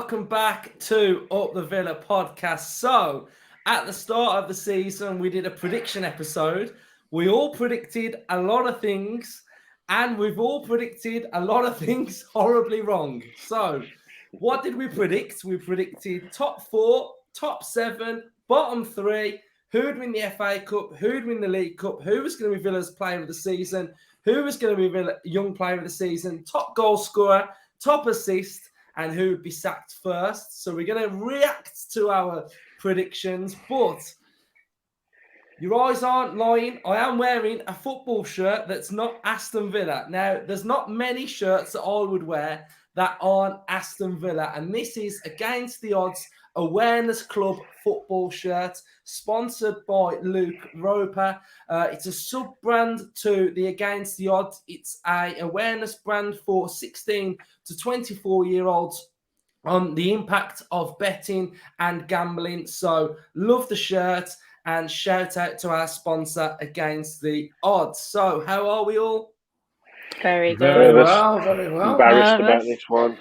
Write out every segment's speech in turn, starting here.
welcome back to Up the Villa podcast. So, at the start of the season, we did a prediction episode. We all predicted a lot of things, and we've all predicted a lot of things horribly wrong. So, what did we predict? We predicted top 4, top 7, bottom 3, who'd win the FA Cup, who'd win the League Cup, who was going to be Villa's player of the season, who was going to be Villa young player of the season, top goal scorer, top assist, and who would be sacked first. So we're going to react to our predictions, but your eyes aren't lying. I am wearing a football shirt that's not Aston Villa. Now, there's not many shirts that I would wear that aren't Aston Villa, and this is Against the Odds Awareness Club football shirt, sponsored by Luke Roper. It's a sub-brand to the Against the Odds. It's a awareness brand for 16 to 24-year-olds on the impact of betting and gambling. So love the shirt and shout out to our sponsor Against the Odds. So how are we all? Very good. Very well. Embarrassed about this one.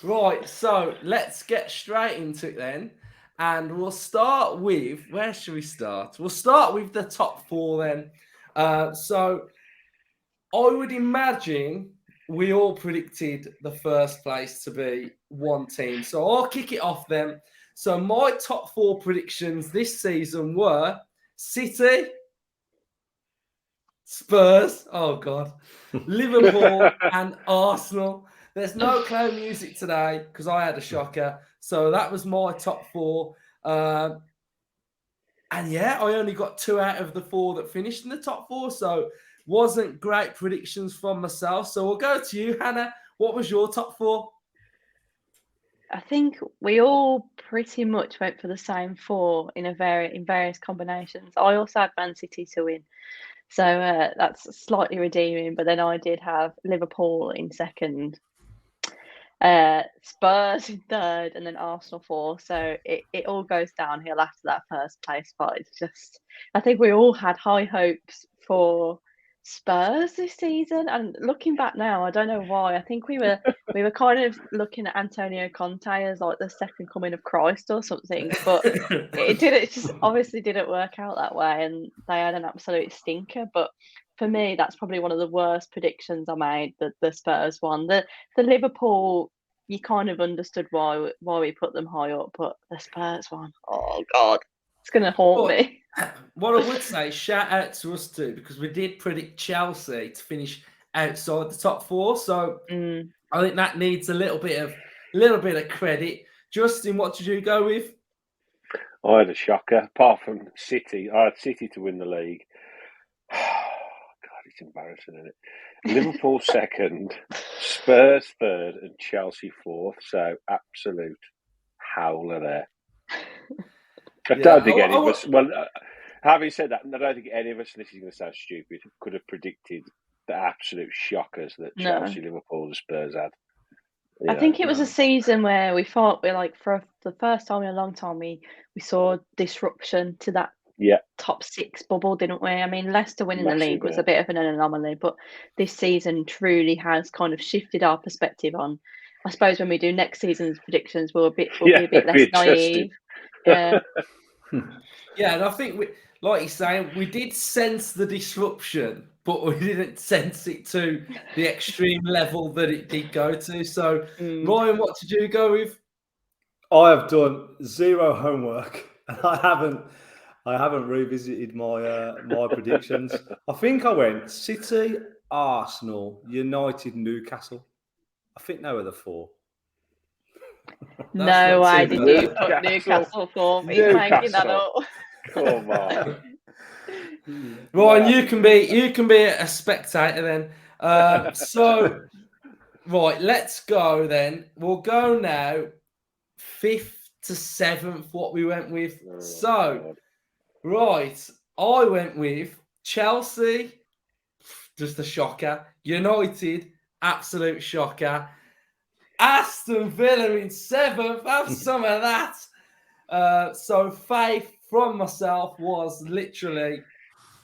Right, so let's get straight into it then. And we'll start with, where should we start? We'll start with the top 4 then. So I would imagine we all predicted the first place to be one team. So I'll kick it off then. So my top 4 predictions this season were City, Spurs, oh God, Liverpool and Arsenal. There's no clown music today because I had a shocker. So that was my top 4. And yeah, I only got 2 out of the 4 that finished in the top 4. So wasn't great predictions from myself. So we'll go to you, Hannah. What was your top 4? I think we all pretty much went for the same 4 in various combinations. I also had Man City to win. So that's slightly redeeming. But then I did have Liverpool in second, Spurs in third, and then Arsenal 4. So it all goes downhill after that first place fight. It's just, I think we all had high hopes for Spurs this season, and looking back now, I don't know why. I think we were kind of looking at Antonio Conte as like the second coming of Christ or something, but it just obviously didn't work out that way, and they had an absolute stinker. But for me, that's probably one of the worst predictions I made. The Spurs one, the Liverpool, you kind of understood why we put them high up, but the Spurs one, oh God, it's gonna haunt me. What I would say, shout out to us too, because we did predict Chelsea to finish outside the top 4. So I think that needs a little bit of credit. Justin, what did you go with? I had a shocker. Apart from City, I had City to win the league. God, it's embarrassing, isn't it? Liverpool second, Spurs third, and Chelsea 4th. So absolute howler there. I don't think any of us. Well, having said that, I don't think any of us, and this is going to sound stupid, could have predicted the absolute shockers that Chelsea, Liverpool, and Spurs had. I think it was a season where we thought for the first time in a long time we saw disruption to that top 6 bubble, didn't we? I mean, Leicester winning the league was a bit of an anomaly, but this season truly has kind of shifted our perspective on. I suppose when we do next season's predictions, we'll be a bit less naive. Yeah. Yeah, and I think like you're saying, we did sense the disruption, but we didn't sense it to the extreme level that it did go to. So, Ryan, what did you go with? I have done 0 homework. I haven't revisited my predictions. I think I went City, Arsenal, United, Newcastle. I think they were the 4. No way did you put Newcastle for me. He's making that up. Come on. Ryan, you can be a spectator then. So, right, let's go then. We'll go now 5th to 7th, what we went with. So, right, I went with Chelsea, just a shocker. United, absolute shocker. Aston Villa in 7th, have some of that. So faith from myself was literally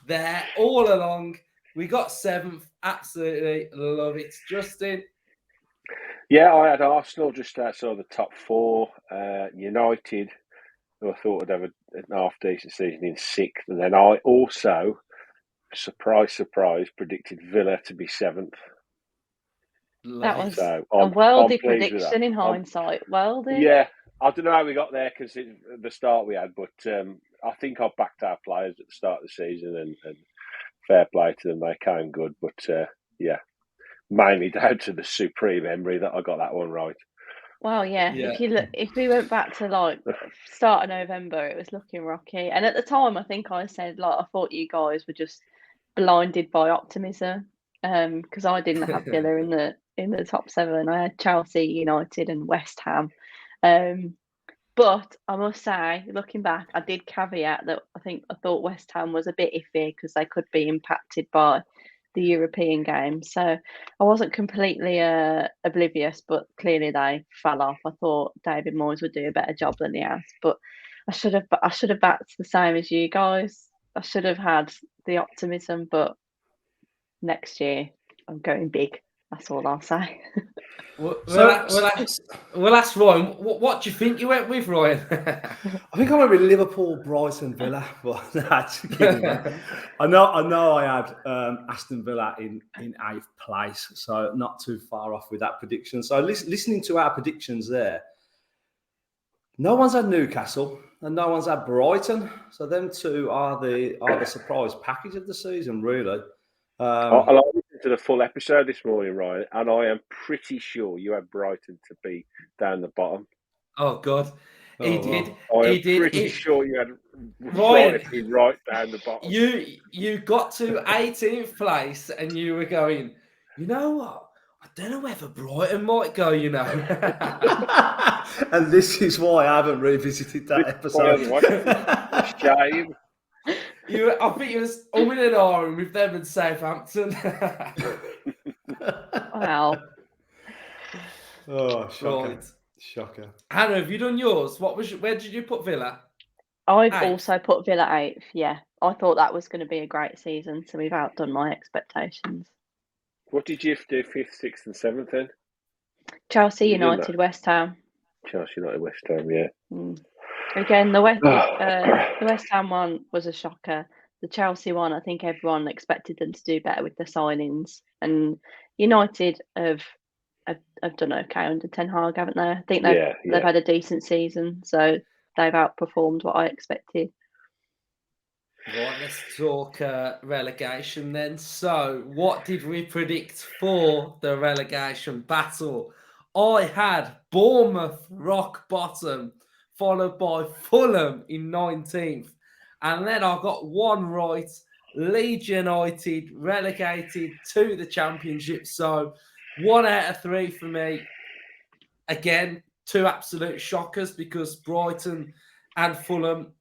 there all along. We got 7th, absolutely love it. Justin? Yeah, I had Arsenal just outside the top four. United, who I thought would have an half-decent season, in sixth. And then I also, surprise, predicted Villa to be seventh. That Love it. was So a I'm worldy pleased with that. prediction in hindsight. Worldy. Yeah, I don't know how we got there because the start we had, but I think I backed our players at the start of the season, and fair play to them, they came good. But yeah, mainly down to the supreme Emery that I got that one right. Well, yeah. Yeah. If you look, if we went back to like start of November, it was looking rocky. And at the time, I think I said like I thought you guys were just blinded by optimism. Because I didn't have Villa in the top seven. I had Chelsea, United, and West Ham. But I must say, looking back, I did caveat that I thought West Ham was a bit iffy because they could be impacted by the European games. So I wasn't completely oblivious, but clearly they fell off. I thought David Moyes would do a better job than he has, but I should have backed the same as you guys. I should have had the optimism, but next year I'm going big. That's all I'll say. We'll ask Ryan. What do you think you went with, Ryan? I think I went with Liverpool, Brighton, Villa, but that's kidding, man. I know. I had Aston Villa in 8th place, so not too far off with that prediction. So listening to our predictions there, no one's had Newcastle and no one's had Brighton. So them two are the surprise package of the season, really. I listened to the full episode this morning, Ryan, and I am pretty sure you had Brighton to be down the bottom. Oh God, he did. I He am did. pretty sure you had Ryan, Brighton right down the bottom. You got to 18th place and you were going, you know what? I don't know whether Brighton might go, you know. And this is why I haven't revisited that episode. Shame. I think you was in an iron with them in Southampton. Wow. Oh, shocker. Right. Shocker. Hannah, have you done yours? Where did you put Villa? I've 8th. also put Villa 8th. Yeah, I thought that was going to be a great season, so we've outdone my expectations. What did you do 5th, 6th and 7th then? Chelsea, You did United, that. West Ham. Chelsea, United, West Ham, yeah. Again, the West Ham one was a shocker. The Chelsea one, I think everyone expected them to do better with the signings. And United have done okay under Ten Hag, haven't they? I think they've had a decent season, so they've outperformed what I expected. Right, let's talk relegation then. So, what did we predict for the relegation battle? I had Bournemouth rock bottom, followed by Fulham in 19th. And then I got one right, Leeds United relegated to the Championship. So 1 out of 3 for me. Again, 2 absolute shockers because Brighton and Fulham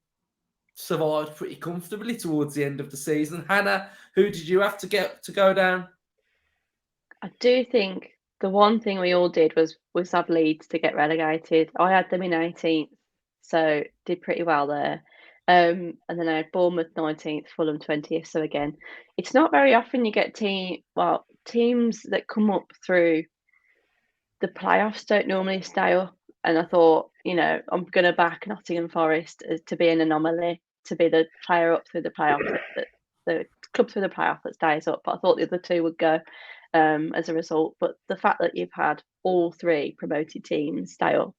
survived pretty comfortably towards the end of the season. Hannah, who did you have to go down? I do think the one thing we all did was have Leeds to get relegated. I had them in 18th, so did pretty well there. And then I had Bournemouth 19th, Fulham 20th. So again, it's not very often you get teams that come up through the playoffs don't normally stay up. And I thought, I'm going to back Nottingham Forest to be an anomaly, to be the player up through the playoff, the club through the playoff that stays up. But I thought the other two would go as a result. But the fact that you've had all 3 promoted teams stay up,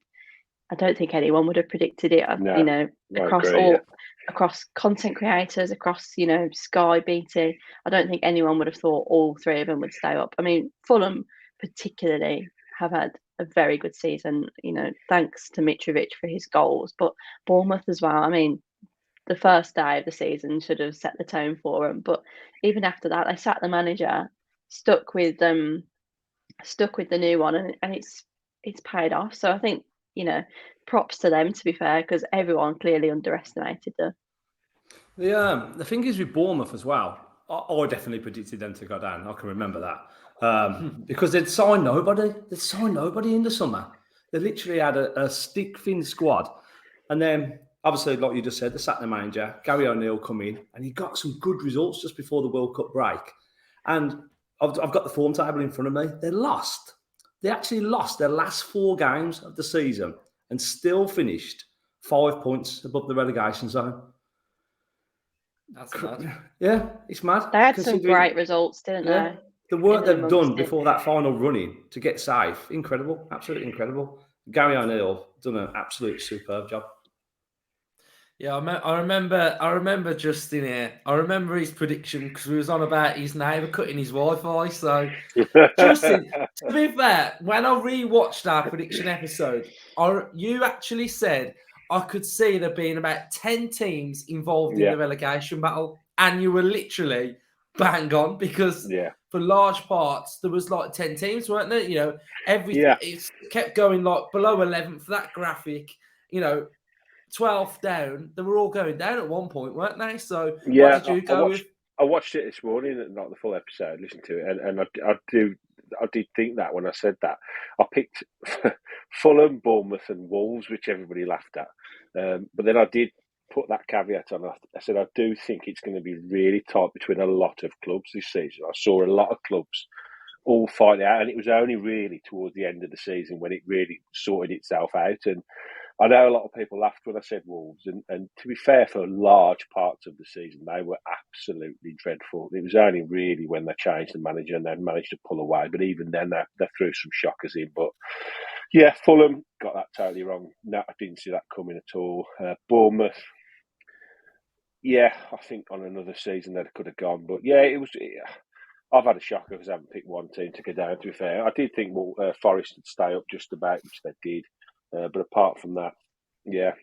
I don't think anyone would have predicted it. No, across content creators, across Sky, BT. I don't think anyone would have thought all 3 of them would stay up. I mean, Fulham particularly have had a very good season. Thanks to Mitrovic for his goals, but Bournemouth as well. I mean, the first day of the season should have set the tone for them, but even after that, they sacked the manager, stuck with the new one, and it's paid off. So I think props to them, to be fair, because everyone clearly underestimated them. The thing is with Bournemouth as well, I definitely predicted them to go down. I can remember that because they'd signed nobody. They'd signed nobody in the summer. They literally had a stick-thin squad, and then obviously, like you just said, the sacked the manager, Gary O'Neill come in, and he got some good results just before the World Cup break. And I've got the form table in front of me. They lost They actually lost their last 4 games of the season and still finished 5 points above the relegation zone. That's mad. Yeah, it's mad. They had some considering- great results, didn't Yeah, they? the work in the they've done months before that final run-in to get safe, incredible, absolutely incredible. Gary O'Neill done an absolute superb job. Yeah, I remember Justin here. I remember his prediction because we was on about his neighbour cutting his Wi-Fi. So, Justin, to be fair, when I rewatched our prediction episode, you actually said I could see there being about 10 teams involved in the relegation battle, and you were literally bang on because for large parts there was like 10 teams, weren't there? You know, it kept going like below 11 for that graphic. You know, 12th down, they were all going down at one point, weren't they? So what did you go with? I watched it this morning, not the full episode, listened to it, and I did think that when I said that. I picked Fulham, Bournemouth and Wolves, which everybody laughed at. But then I did put that caveat on. I said, I do think it's going to be really tight between a lot of clubs this season. I saw a lot of clubs all fight out, and it was only really towards the end of the season when it really sorted itself out. And I know a lot of people laughed when I said Wolves, and to be fair, for large parts of the season, they were absolutely dreadful. It was only really when they changed the manager and they managed to pull away. But even then, they threw some shockers in. But yeah, Fulham got that totally wrong. No, I didn't see that coming at all. Bournemouth, yeah, I think on another season they could have gone. But yeah, it was. I've had a shocker because I haven't picked one team to go down, to be fair. I did think Forest would stay up just about, which they did. But apart from that, yeah,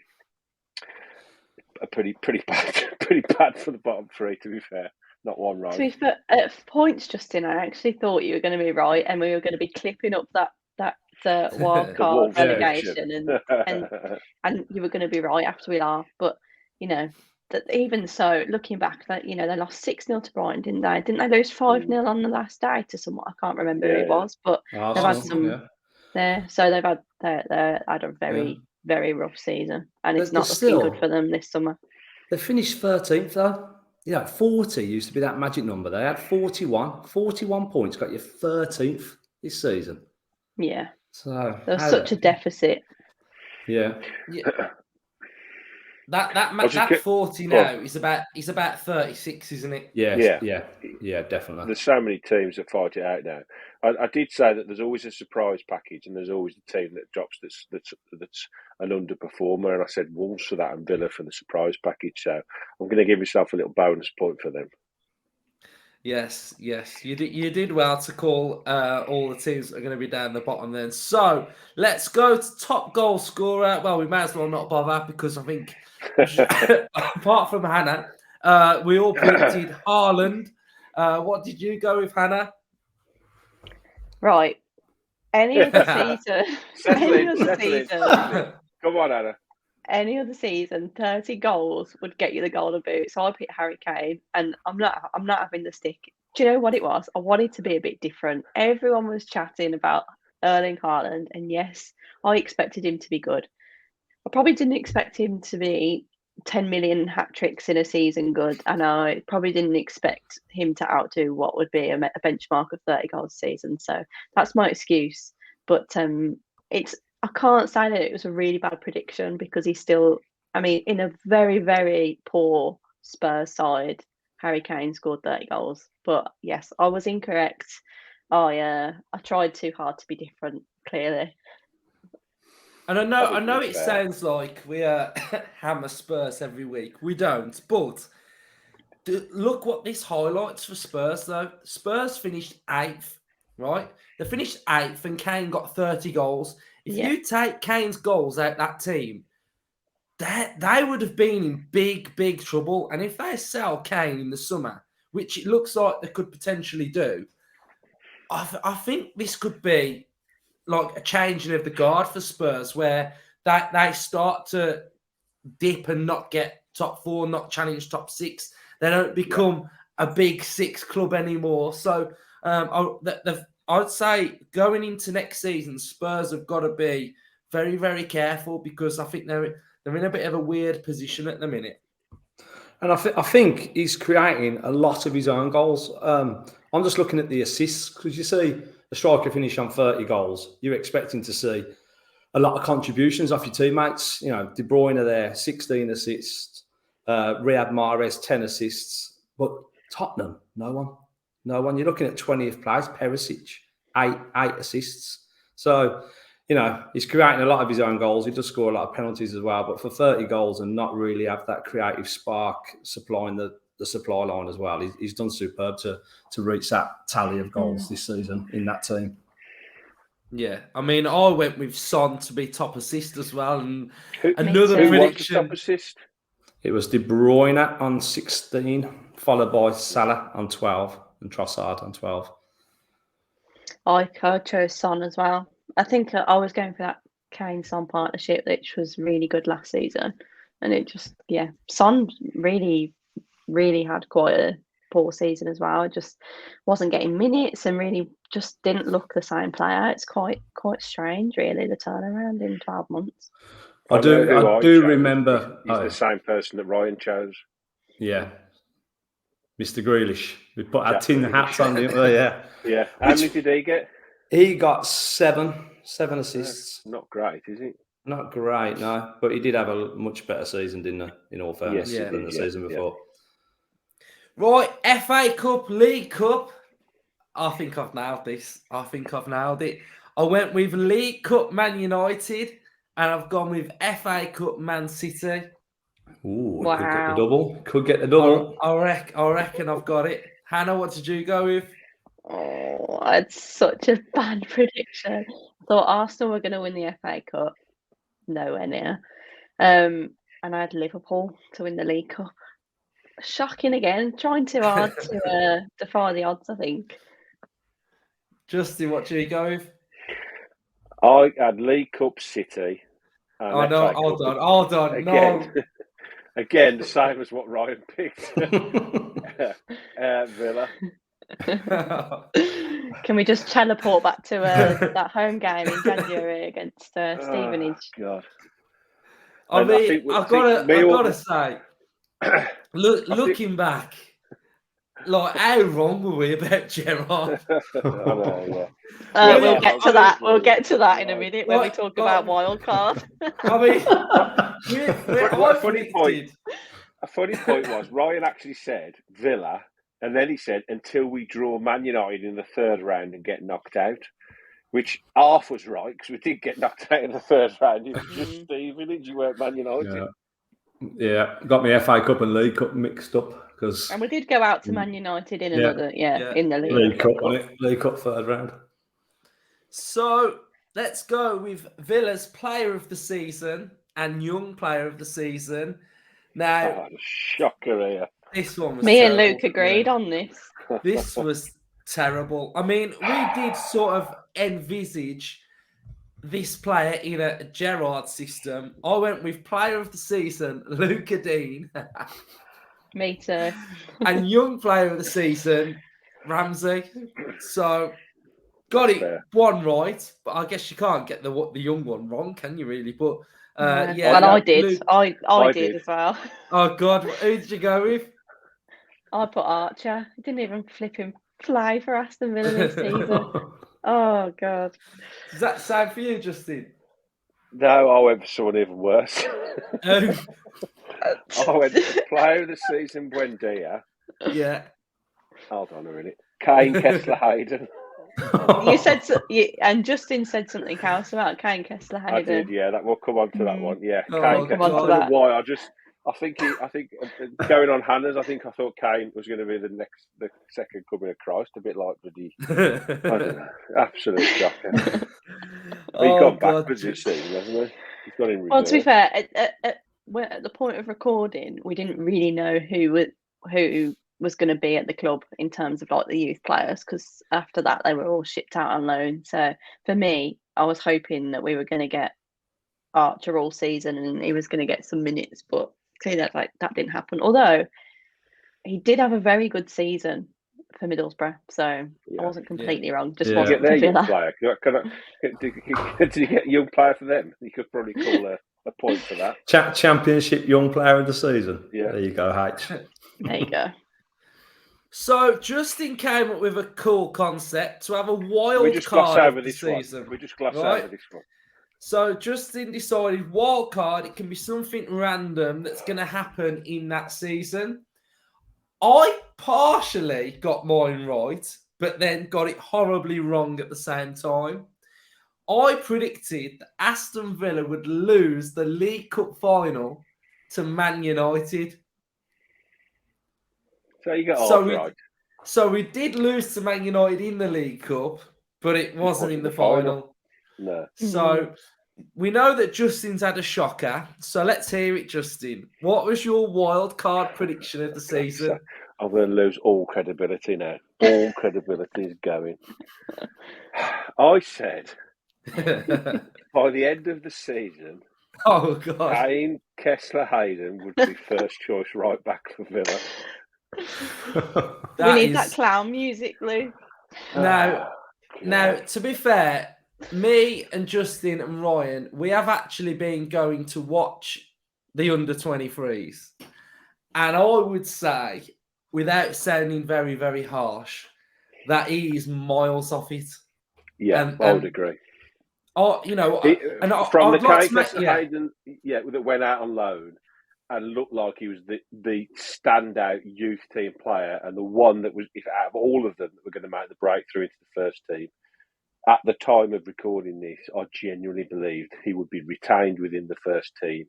pretty bad for the bottom 3, to be fair. Not one right. To be fair, at points, Justin, I actually thought you were going to be right, and we were going to be clipping up that wild card relegation, and you were going to be right after we laughed. But you know, that even so, looking back, that they lost 6-0 to Brighton, didn't they? Didn't they lose 5-0 on the last day to someone? I can't remember who it was, but they've had some there. So they've had a very very rough season, and it's not looking good for them this summer. They finished 13th though. 40 used to be that magic number. They had 41 points, got you 13th this season. Yeah. So there's such a deficit. Yeah. That 40 now is about 36, isn't it? Yeah, definitely. There's so many teams that fight it out now. I did say that there's always a surprise package, and there's always the team that drops that's an underperformer. And I said Wolves for that and Villa for the surprise package. So I'm going to give myself a little bonus point for them. Yes, you did well to call all the teams that are going to be down the bottom then. So let's go to top goal scorer. Well, we may as well not bother because I think apart from Hannah, we all predicted Haaland. What did you go with, Hannah? Right. Any other season. Come on, Hannah. Any other season, 30 goals would get you the Golden Boot. So I picked Harry Kane, and I'm not having the stick. Do you know what it was? I wanted to be a bit different. Everyone was chatting about Erling Haaland, and yes, I expected him to be good. I probably didn't expect him to be 10 million hat tricks in a season good, and I probably didn't expect him to outdo what would be a benchmark of 30 goals a season. So that's my excuse. But I can't say that it was a really bad prediction because he's still, in a very, very poor Spurs side, Harry Kane scored 30 goals. But yes, I was incorrect. I tried too hard to be different, clearly. And I know it sounds like we hammer Spurs every week. We don't. But look what this highlights for Spurs, though. Spurs finished 8th, right? They finished 8th and Kane got 30 goals. If you take Kane's goals out that team, they would have been in big, big trouble. And if they sell Kane in the summer, which it looks like they could potentially do, I think this could be like a changing of the guard for Spurs where they start to dip and not get top 4, not challenge top 6. They don't become a big 6 club anymore. So I'd say going into next season, Spurs have got to be very, very careful because I think they're in a bit of a weird position at the minute. And I think he's creating a lot of his own goals. I'm just looking at the assists because you see a striker finish on 30 goals, you're expecting to see a lot of contributions off your teammates. You know, De Bruyne are there, 16 assists, Riyad Mahrez, 10 assists. But Tottenham, no one. You're looking at 20th place, Perisic, eight assists. So, you know, he's creating a lot of his own goals. He does score a lot of penalties as well. But for 30 goals and not really have that creative spark supplying the supply line as well, he's done superb to reach that tally of goals this season in that team. Yeah, I mean, I went with Son to be top assist as well. And too. another Who was the prediction. top assist? It was De Bruyne on 16, followed by Salah on 12 and Trossard on 12. I chose Son as well. I think I was going for that Kane-Son partnership, which was really good last season. And it just, Son really, really had quite a poor season as well. Just wasn't getting minutes and really just didn't look the same player. It's quite strange, really, the turnaround in 12 months. I do remember. He's the same person that Ryan chose. Yeah. Mr. Grealish. We put our tin hats on, didn't we? Yeah. Yeah. How many did he get? He got seven assists. Not great, is it? Not great, no. But he did have a much better season, didn't he? In all fairness, than the season before. Right, FA Cup, League Cup. I think I've nailed this. I went with League Cup Man United, and I've gone with FA Cup Man City. Ooh, wow. Could get the double. I reckon I've got it. Hannah, what did you go with? Oh, it's such a bad prediction. I thought Arsenal were going to win the FA Cup. Nowhere near. And I had Liverpool to win the League Cup. Shocking again. Trying too hard to defy the odds, I think. Justin, what did you go with? I had League Cup City. Oh, no, hold on. Again, No. again, the same as what Ryan picked. Villa. Can we just teleport back to that home game in January against Stevenage? God. I mean, I've got to say, looking back, like, how wrong were we about Gerrard? We'll get to that. We'll get to that in a minute when we talk about wild card. I mean, a funny point was Ryan actually said Villa, and then he said until we draw Man United in the third round and get knocked out, which half was right because we did get knocked out in the third round. It was just Stevenage, you weren't Man United. Yeah, got me FA Cup and League Cup mixed up because. And we did go out to Man United in another, in the League Cup, League Cup third round. So let's go with Villa's Player of the Season and Young Player of the Season. Now, shocker here. This one was me terrible. and Luke agreed on this. This was terrible. I mean, we did sort of envisage this player in a Gerrard system. I went with Player of the Season, Luca Dean. Me too. And Young Player of the Season, Ramsey. So got it one right, but I guess you can't get the young one wrong, can you really? But well, I did. Luke, I did as well. Oh God, who did you go with? I put Archer. He didn't even flip him play for Aston Villa this season. Oh God. Does that sound for you, Justin? No, I went for someone even worse. I went for Player of the Season, Buendia. Yeah. Hold on a minute. Kane Kessler-Hayden. You said and Justin said something else about Kane Kessler-Hayden. I did, yeah. We'll come on to that one. Yeah, Kane Kessler. Why? I think going on Hannah's. I thought Kane was going to be the second coming of Christ, a bit like the I don't know, absolute shocker. He's gone backwards this season, hasn't he? He's gone in reverse. Well, to be fair, at the point of recording, we didn't really know who was going to be at the club in terms of like the youth players, because after that they were all shipped out on loan. So for me, I was hoping that we were going to get Archer all season and he was going to get some minutes, but clearly that didn't happen. Although he did have a very good season for Middlesbrough, so I wasn't completely wrong. Just wasn't their young player. Did you get a young player for them? You could probably call a point for that. Championship Young Player of the Season. Yeah, there you go, H. There you go. So Justin came up with a cool concept to have a wild We just gloss card over of the this one. season. We just gloss right? over this one. So Justin decided wild card, it can be something random that's going to happen in that season. I partially got mine right, but then got it horribly wrong at the same time. I predicted that Aston Villa would lose the League Cup final to Man United. So you got So half right. So we did lose to Man United in the League Cup, but it wasn't in the final. No. So we know that Justin's had a shocker. So let's hear it, Justin. What was your wild card prediction of the season? I'm going to lose all credibility now. All credibility is going. I said by the end of the season, Oh, God. Kane Kessler-Hayden would be first choice right back for Villa. We need that clown music, Lou. Now, to be fair, me and Justin and Ryan, we have actually been going to watch the under-23s. And I would say, without sounding very, very harsh, that he is miles off it. Yeah, I would agree. Oh, you know, from the Kane Kessler-Hayden, that went out on loan and looked like he was the standout youth team player and the one that was, if out of all of them, that were going to make the breakthrough into the first team. At the time of recording this, I genuinely believed he would be retained within the first team.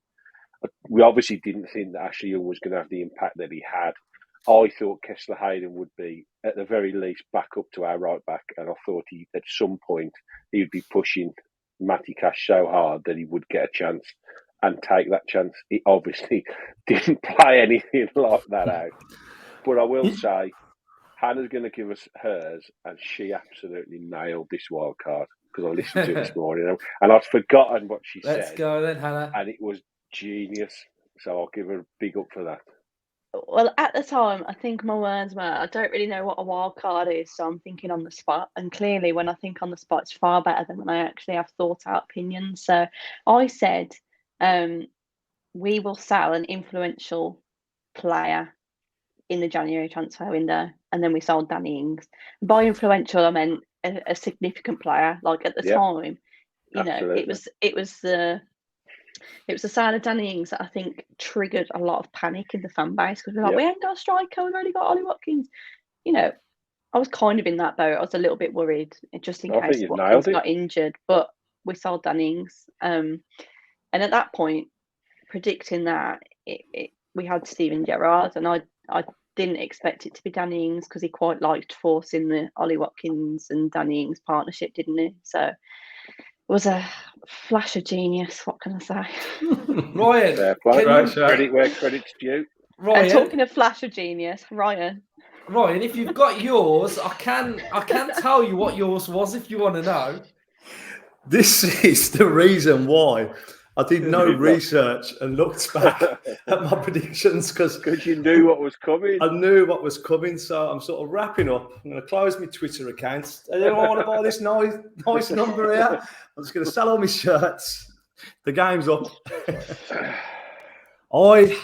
We obviously didn't think that Ashley Young was going to have the impact that he had. I thought Kessler-Hayden would be, at the very least, back up to our right back, and I thought at some point he would be pushing Matty Cash so hard that he would get a chance and take that chance. He obviously didn't play anything like that out. But I will say, Hannah's going to give us hers, and she absolutely nailed this wild card because I listened to it this morning and I'd forgotten what she said. Let's go then, Hannah. And it was genius. So I'll give her a big up for that. Well, at the time, I think my words were, I don't really know what a wild card is, so I'm thinking on the spot. And clearly, when I think on the spot, it's far better than when I actually have thought out opinions. So I said, we will sell an influential player in the January transfer window, and then we sold Danny Ings. By influential, I meant a significant player. Like at the time, you know, it was the side of Danny Ings that I think triggered a lot of panic in the fan base because we're like, we ain't got a striker, we've only got Ollie Watkins. You know, I was kind of in that boat. I was a little bit worried just in case Watkins got injured, but we sold Danny Ings. And at that point, predicting that, we had Steven Gerrard, and I didn't expect it to be Danny Ings because he quite liked forcing the Ollie Watkins and Danny Ings partnership, didn't he? So it was a flash of genius. What can I say? Ryan, credit where credit's due. Ryan, and talking of flash of genius, Ryan, if you've got yours, I can tell you what yours was if you want to know. This is the reason why I did no research and looked back at my predictions because you knew what was coming. I knew what was coming, so I'm sort of wrapping up. I'm going to close my Twitter account. Anyone want to buy this nice number here? I'm just going to sell all my shirts. The game's up. I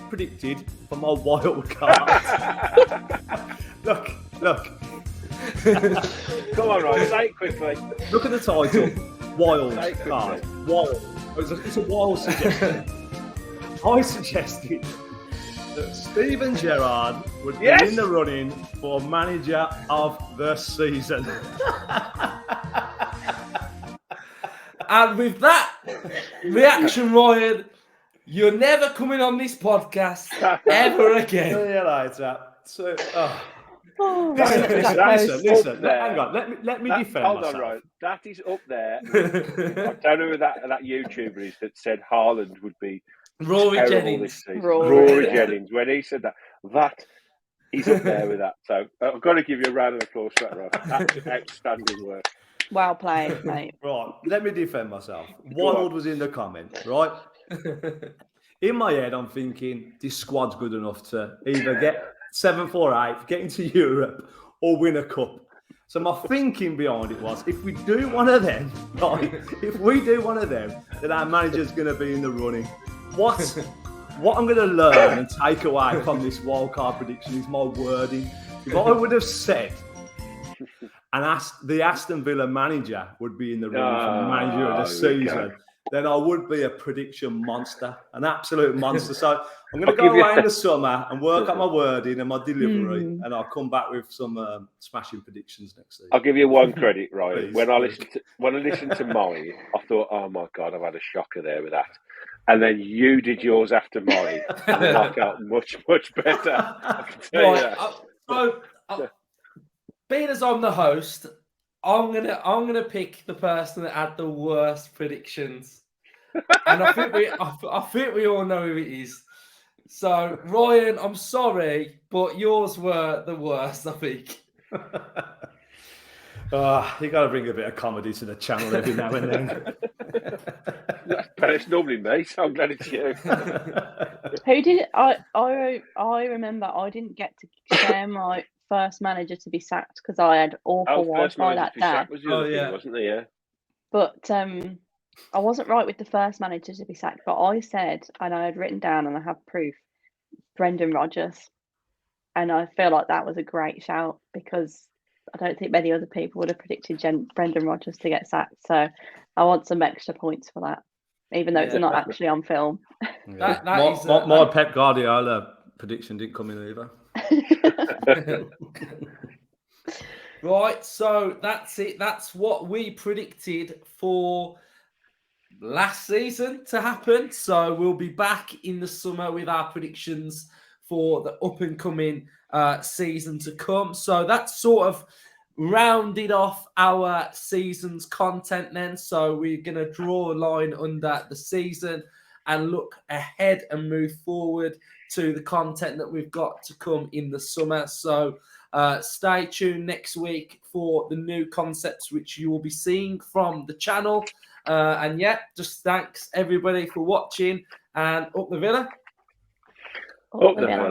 predicted for my wild card. Look. Come on, Ryan, say it quickly. Look at the title. Wild card. Wild. It's a wild suggestion. I suggested that Steven Gerrard would be in the running for manager of the season. And with that reaction, Ryan, you're never coming on this podcast ever again. See you later. So, listen. Hang on. Let me defend myself. Hold on, right. That is up there. I don't know who that YouTuber is that said Haaland would be Rory Jennings. Rory Jennings. When he said that he's up there with that. So I've got to give you a round of applause for that, Rob. That's outstanding work. Well played, mate. Right. Let me defend myself. Wild was in the comment, right? In my head, I'm thinking this squad's good enough to either get 7th or 8th, get into Europe, or win a cup. So my thinking behind it was, if we do one of them, right, then our manager's going to be in the running. What what I'm going to learn and take away from this wildcard prediction is my wording. If I would have said, and the Aston Villa manager would be in the room for manager of the season, then I would be a prediction monster, an absolute monster. So I'm going to go away in the summer and work on my wording and my delivery, and I'll come back with some smashing predictions next season. I'll give you one credit, Ryan. When I listened to mine, I thought, oh my God, I've had a shocker there with that. And then you did yours after mine, and then I felt much, much better. I can tell you that. Being as I'm the host, I'm gonna pick the person that had the worst predictions, and I think we all know who it is. So Ryan, I'm sorry, but yours were the worst, I think. You got to bring a bit of comedy to the channel every now and then. But it's normally me, so I'm glad it's you. Who did it? I remember I didn't get to share my first manager to be sacked because I had awful Wi-Fi that day. Was the other thing, wasn't it? Yeah. But I wasn't right with the first manager to be sacked. But I said, and I had written down, and I have proof, Brendan Rodgers, and I feel like that was a great shout because I don't think many other people would have predicted Brendan Rodgers to get sacked. So I want some extra points for that, even though it's not actually on film. Yeah. My Pep Guardiola prediction didn't come in either. Right, so that's it. That's what we predicted for last season to happen. So we'll be back in the summer with our predictions for the up and coming season to come. So that's sort of rounded off our season's content then. So we're going to draw a line under the season and look ahead and move forward to the content that we've got to come in the summer. So stay tuned next week for the new concepts which you will be seeing from the channel. And just thanks everybody for watching, and up the Villa. Up the Villa.